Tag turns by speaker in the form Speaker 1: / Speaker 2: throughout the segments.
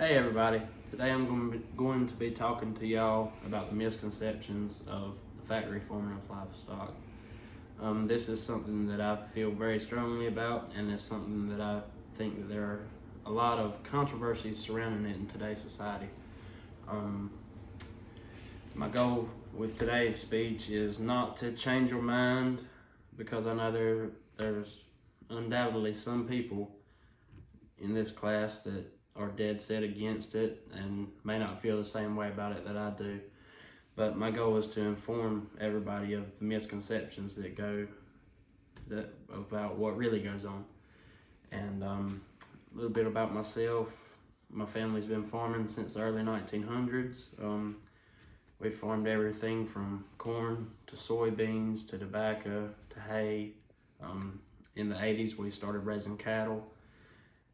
Speaker 1: Hey everybody, today I'm going to be talking to y'all about the misconceptions of the factory farming of livestock. This is something that I feel very strongly about, and it's something that I think that there are a lot of controversies surrounding it in today's society. My goal with today's speech is not to change your mind, because I know there's undoubtedly some people in this class that are dead set against it and may not feel the same way about it that I do. But my goal is to inform everybody of the misconceptions about what really goes on. And a little bit about myself. My family's been farming since the early 1900s. We farmed everything from corn to soybeans to tobacco to hay. In the 80s, we started raising cattle.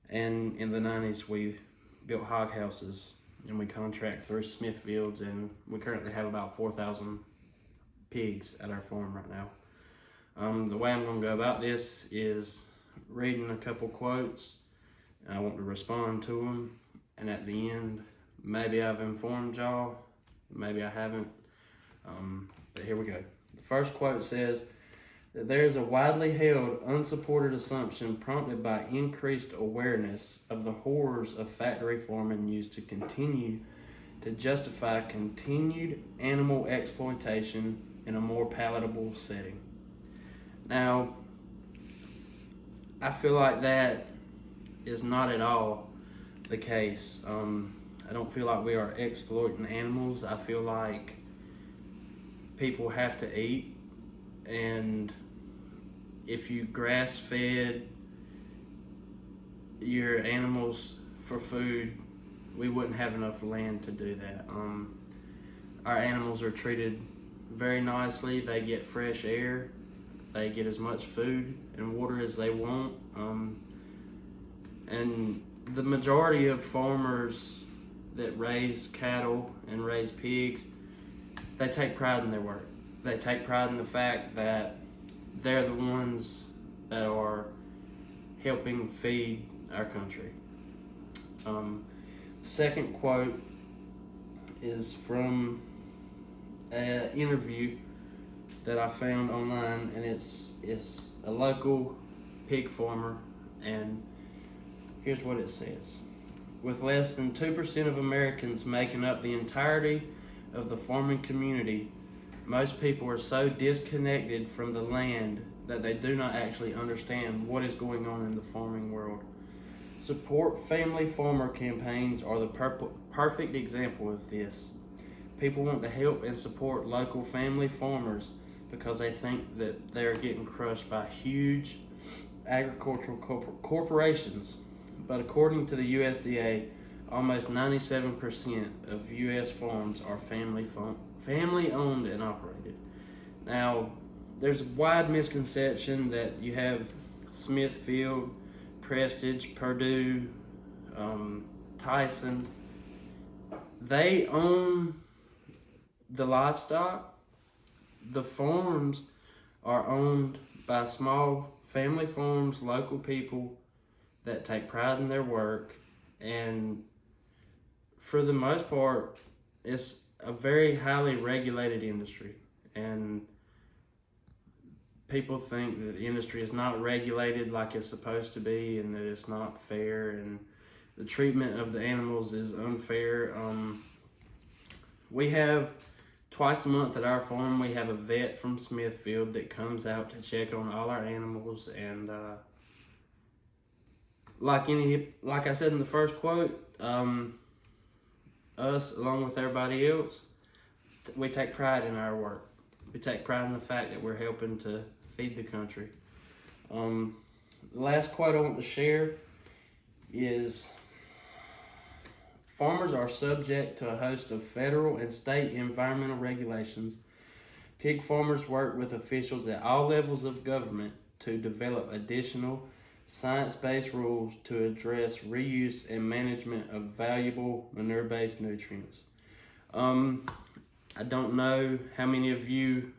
Speaker 1: And in the 90s, we built hog houses, and we contract through Smithfields, and we currently have about 4,000 pigs at our farm right now. The way I'm going to go about this is reading a couple quotes, and I want to respond to them. And at the end, maybe I've informed y'all, maybe I haven't. But here we go. The first quote says, that there is a widely held, unsupported assumption prompted by increased awareness of the horrors of factory farming used to continue to justify continued animal exploitation in a more palatable setting. Now, I feel like that is not at all the case. I don't feel like we are exploiting animals. I feel like people have to eat, and if you grass-fed your animals for food, we wouldn't have enough land to do that. Our animals are treated very nicely. They get fresh air. They get as much food and water as they want. And the majority of farmers that raise cattle and raise pigs, they take pride in their work. They take pride in the fact that they're the ones that are helping feed our country. Second quote is from an interview that I found online, and it's a local pig farmer, and here's what it says. With less than 2% of Americans making up the entirety of the farming community, most people are so disconnected from the land that they do not actually understand what is going on in the farming world. Support family farmer campaigns are the perfect example of this. People want to help and support local family farmers because they think that they are getting crushed by huge agricultural corporations. But according to the USDA, almost 97% of U.S. farms are family owned and operated. Now, there's a wide misconception that you have Smithfield, Prestige, Purdue, Tyson. They own the livestock. The farms are owned by small family farms, local people that take pride in their work, and for the most part, it's a very highly regulated industry, and people think that the industry is not regulated like it's supposed to be, and that it's not fair, and the treatment of the animals is unfair. We have twice a month at our farm, we have a vet from Smithfield that comes out to check on all our animals, and like I said in the first quote, us, along with everybody else, we take pride in our work. We take pride in the fact that we're helping to feed the country. The last quote I want to share is, farmers are subject to a host of federal and state environmental regulations. Pig farmers work with officials at all levels of government to develop additional science-based rules to address reuse and management of valuable manure-based nutrients. I don't know how many of you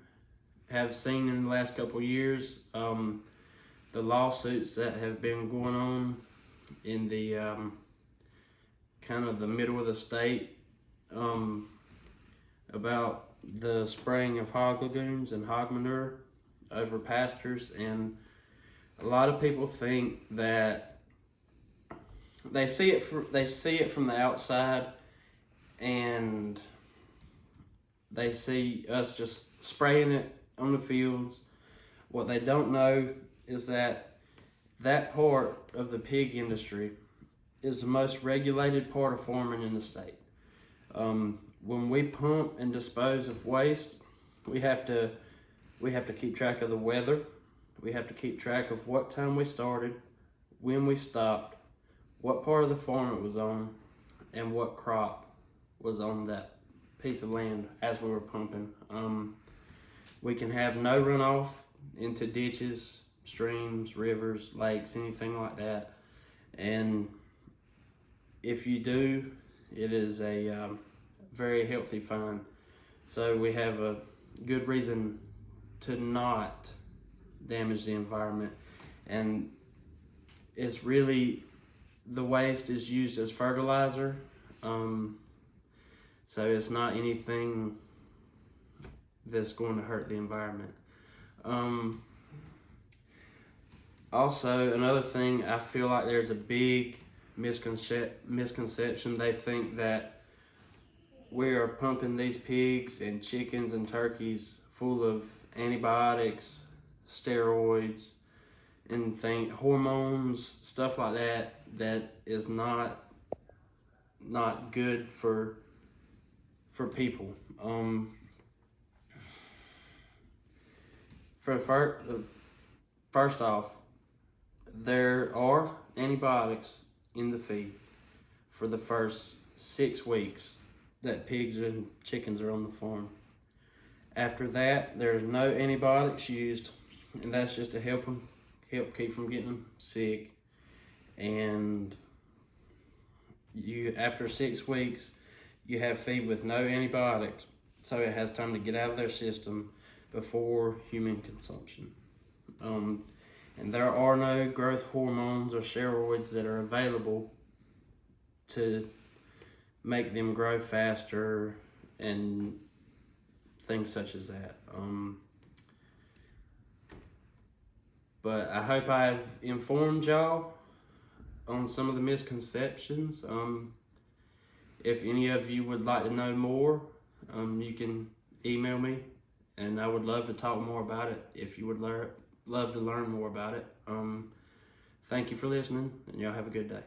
Speaker 1: have seen in the last couple of years the lawsuits that have been going on in the kind of the middle of the state, about the spraying of hog lagoons and hog manure over pastures. And a lot of people think that they see it from the outside, and they see us just spraying it on the fields. What they don't know is that part of the pig industry is the most regulated part of farming in the state. When we pump and dispose of waste, we have to keep track of the weather. We have to keep track of what time we started, when we stopped, what part of the farm it was on, and what crop was on that piece of land as we were pumping. We can have no runoff into ditches, streams, rivers, lakes, anything like that. And if you do, it is a very healthy fine. So we have a good reason to not damage the environment. And it's really, the waste is used as fertilizer. So it's not anything that's going to hurt the environment. Also, another thing, I feel like there's a big misconception. They think that we are pumping these pigs and chickens and turkeys full of antibiotics, steroids, and hormones, stuff like that, that is not good for people. First off, there are antibiotics in the feed for the first 6 weeks that pigs and chickens are on the farm. After that, there's no antibiotics used, and that's just to help keep from getting them sick. And after 6 weeks, you have feed with no antibiotics, so it has time to get out of their system before human consumption. And there are no growth hormones or steroids that are available to make them grow faster and things such as that. But I hope I've informed y'all on some of the misconceptions. If any of you would like to know more, you can email me, and I would love to talk more about it if you would love to learn more about it. Thank you for listening, and y'all have a good day.